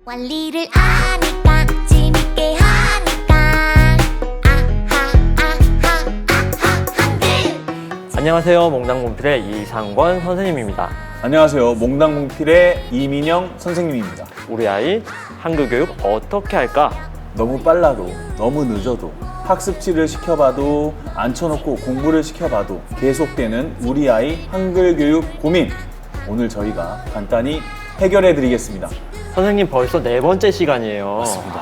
원리를 아니까 재밌게 하니까 한글. 안녕하세요. 몽당몽필의 이상권 선생님입니다. 안녕하세요. 몽당몽필의 이민영 선생님입니다. 우리 아이 한글 교육 어떻게 할까? 너무 빨라도 너무 늦어도 학습지를 시켜봐도 앉혀놓고 공부를 시켜봐도 계속되는 우리 아이 한글 교육 고민, 오늘 저희가 간단히 해결해 드리겠습니다. 선생님 벌써 4번째 시간이에요. 맞습니다.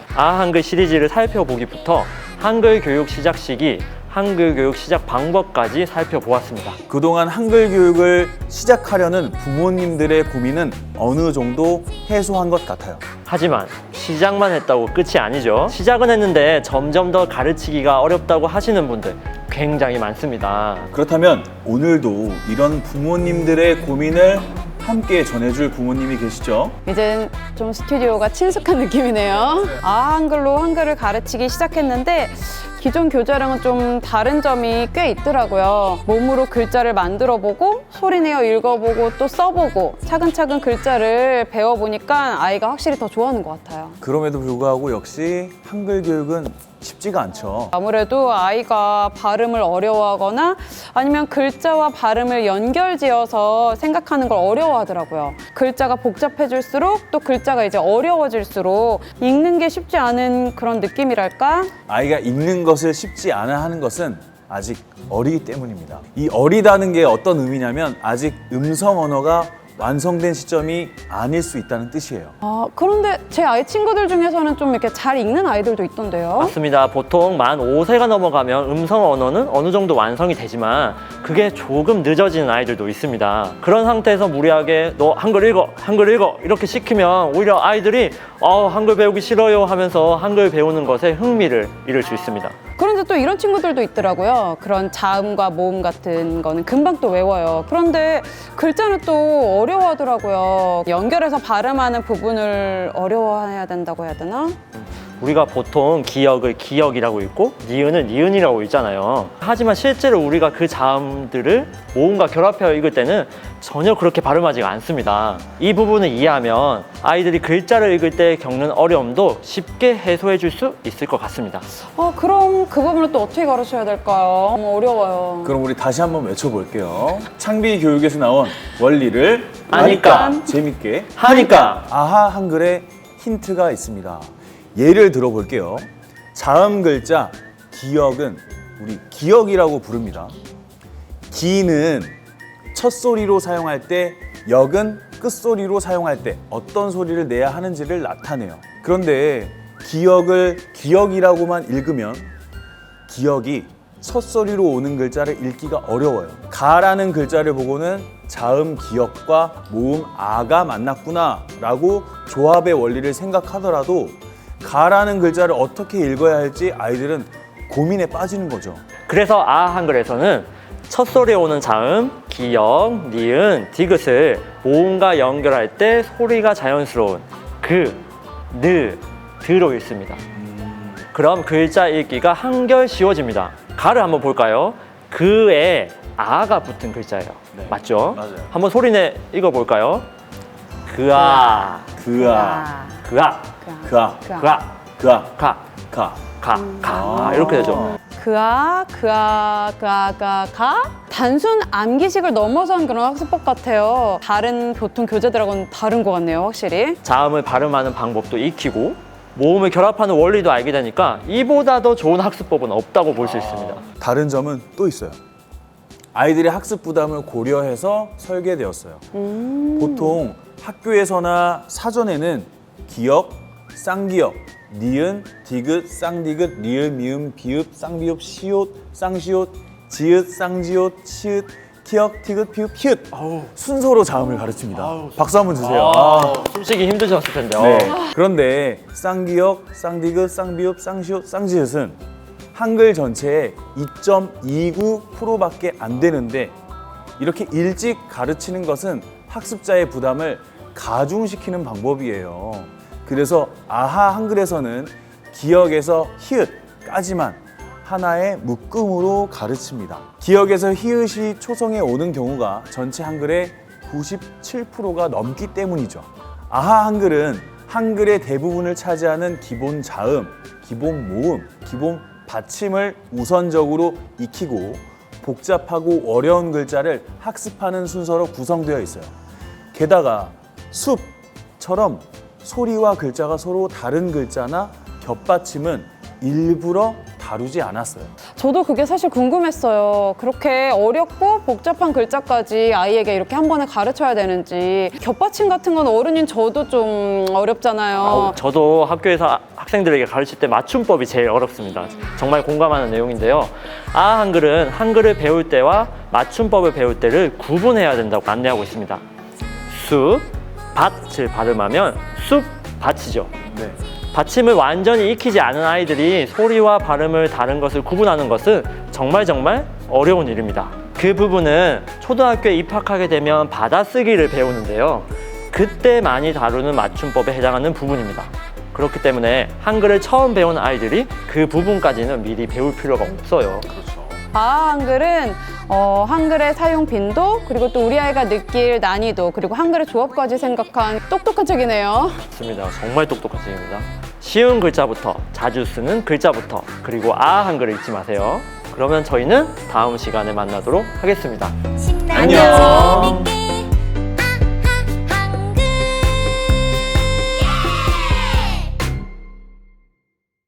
한글 시리즈를 살펴보기부터 한글 교육 시작 시기, 한글 교육 시작 방법까지 살펴보았습니다. 그동안 한글 교육을 시작하려는 부모님들의 고민은 어느 정도 해소한 것 같아요. 하지만 시작만 했다고 끝이 아니죠. 시작은 했는데 점점 더 가르치기가 어렵다고 하시는 분들 굉장히 많습니다. 그렇다면 오늘도 이런 부모님들의 고민을 함께 전해줄 부모님이 계시죠? 이젠 좀 스튜디오가 친숙한 느낌이네요. 한글로 한글을 가르치기 시작했는데 기존 교재랑은 좀 다른 점이 꽤 있더라고요. 몸으로 글자를 만들어보고 소리내어 읽어보고 또 써보고 차근차근 글자를 배워보니까 아이가 확실히 더 좋아하는 것 같아요. 그럼에도 불구하고 역시 한글 교육은 쉽지가 않죠. 아무래도 아이가 발음을 어려워하거나 아니면 글자와 발음을 연결지어서 생각하는 걸 어려워하더라고요. 글자가 복잡해질수록 또 글자가 이제 어려워질수록 읽는 게 쉽지 않은 그런 느낌이랄까? 아이가 읽는 것을 쉽지 않아 하는 것은 아직 어리기 때문입니다. 이 어리다는 게 어떤 의미냐면 아직 음성 언어가 완성된 시점이 아닐 수 있다는 뜻이에요. 그런데 제 아이 친구들 중에서는 좀 이렇게 잘 읽는 아이들도 있던데요. 맞습니다. 보통 만 5세가 넘어가면 음성 언어는 어느 정도 완성이 되지만 그게 조금 늦어지는 아이들도 있습니다. 그런 상태에서 무리하게 너 한글 읽어 이렇게 시키면 오히려 아이들이 한글 배우기 싫어요 하면서 한글 배우는 것에 흥미를 잃을 수 있습니다. 그런데 또 이런 친구들도 있더라고요. 그런 자음과 모음 같은 거는 금방 또 외워요. 그런데 글자는 또 어려워하더라고요. 연결해서 발음하는 부분을 어려워해야 된다고 해야 되나? 우리가 보통 기역을 기역이라고 읽고 니은을 니은이라고 읽잖아요. 하지만 실제로 우리가 그 자음들을 모음과 결합하여 읽을 때는 전혀 그렇게 발음하지가 않습니다. 이 부분을 이해하면 아이들이 글자를 읽을 때 겪는 어려움도 쉽게 해소해 줄 수 있을 것 같습니다. 그럼 그 부분을 또 어떻게 가르쳐야 될까요? 너무 어려워요. 그럼 우리 다시 한번 외쳐볼게요. 창비 교육에서 나온 원리를 아니까. 재밌게 하니까 아하 한글에 힌트가 있습니다. 예를 들어볼게요. 자음 글자 기역은 우리 기역이라고 부릅니다. 기는 첫 소리로 사용할 때, 역은 끝소리로 사용할 때 어떤 소리를 내야 하는지를 나타내요. 그런데 기역을 기역이라고만 읽으면 기역이 첫 소리로 오는 글자를 읽기가 어려워요. 가라는 글자를 보고는 자음 기역과 모음 아가 만났구나 라고 조합의 원리를 생각하더라도 가라는 글자를 어떻게 읽어야 할지 아이들은 고민에 빠지는 거죠. 그래서 한글에서는 첫 소리에 오는 자음, 기역, 니은, 디귿을 모음과 연결할 때 소리가 자연스러운 그, 느, 드로 읽습니다. 그럼 글자 읽기가 한결 쉬워집니다. 가를 한번 볼까요? 그에 아가 붙은 글자예요. 네, 맞죠? 맞아요. 한번 소리내 읽어볼까요? 그아, 그아, 그아, 그아, 그아, 그아, 가, 가. 가 이렇게 되죠. 가. 단순 암기식을 넘어선 그런 학습법 같아요. 다른 보통 교재들하고는 다른 것 같네요, 확실히. 자음을 발음하는 방법도 익히고 모음을 결합하는 원리도 알게 되니까 이보다 더 좋은 학습법은 없다고 볼 수 있습니다. 다른 점은 또 있어요. 아이들의 학습 부담을 고려해서 설계되었어요. 보통 학교에서나 사전에는 기역, 쌍기역, 니은, 디귿, 쌍디귿, 리을, 미음, 비읍, 쌍비읍, 시옷, 쌍시옷, 지읒, 쌍지읒, 치읒, 기역, 티귿, 피읍, 히읗 순서로 자음을 가르칩니다. 박수 한번 주세요. 숨쉬기 힘드셨을 텐데요. 네. 그런데 쌍기역, 쌍디귿, 쌍비읍, 쌍시옷, 쌍지읒은 한글 전체의 2.29%밖에 안 되는데 이렇게 일찍 가르치는 것은 학습자의 부담을 가중시키는 방법이에요. 그래서 아하 한글에서는 기역에서 히읗까지만 하나의 묶음으로 가르칩니다. 기역에서 히읗이 초성에 오는 경우가 전체 한글의 97%가 넘기 때문이죠. 아하 한글은 한글의 대부분을 차지하는 기본 자음, 기본 모음, 기본 받침을 우선적으로 익히고 복잡하고 어려운 글자를 학습하는 순서로 구성되어 있어요. 게다가 숲처럼 소리와 글자가 서로 다른 글자나 겹받침은 일부러 다루지 않았어요. 저도 그게 사실 궁금했어요. 그렇게 어렵고 복잡한 글자까지 아이에게 이렇게 한 번에 가르쳐야 되는지. 겹받침 같은 건 어른인 저도 좀 어렵잖아요. 저도 학교에서 학생들에게 가르칠 때 맞춤법이 제일 어렵습니다. 정말 공감하는 내용인데요. 아 한글은 한글을 배울 때와 맞춤법을 배울 때를 구분해야 된다고 안내하고 있습니다. 숲, 밭을 발음하면 숲밭이죠. 네. 받침을 완전히 익히지 않은 아이들이 소리와 발음을 다른 것을 구분하는 것은 정말 어려운 일입니다. 그 부분은 초등학교에 입학하게 되면 받아쓰기를 배우는데요. 그때 많이 다루는 맞춤법에 해당하는 부분입니다. 그렇기 때문에 한글을 처음 배우는 아이들이 그 부분까지는 미리 배울 필요가 없어요. 아 한글은 한글의 사용 빈도 그리고 또 우리 아이가 느낄 난이도 그리고 한글의 조합까지 생각한 똑똑한 책이네요. 맞습니다. 정말 똑똑한 책입니다. 쉬운 글자부터, 자주 쓰는 글자부터, 그리고 아 한글을 잊지 마세요. 그러면 저희는 다음 시간에 만나도록 하겠습니다. 신나는 안녕.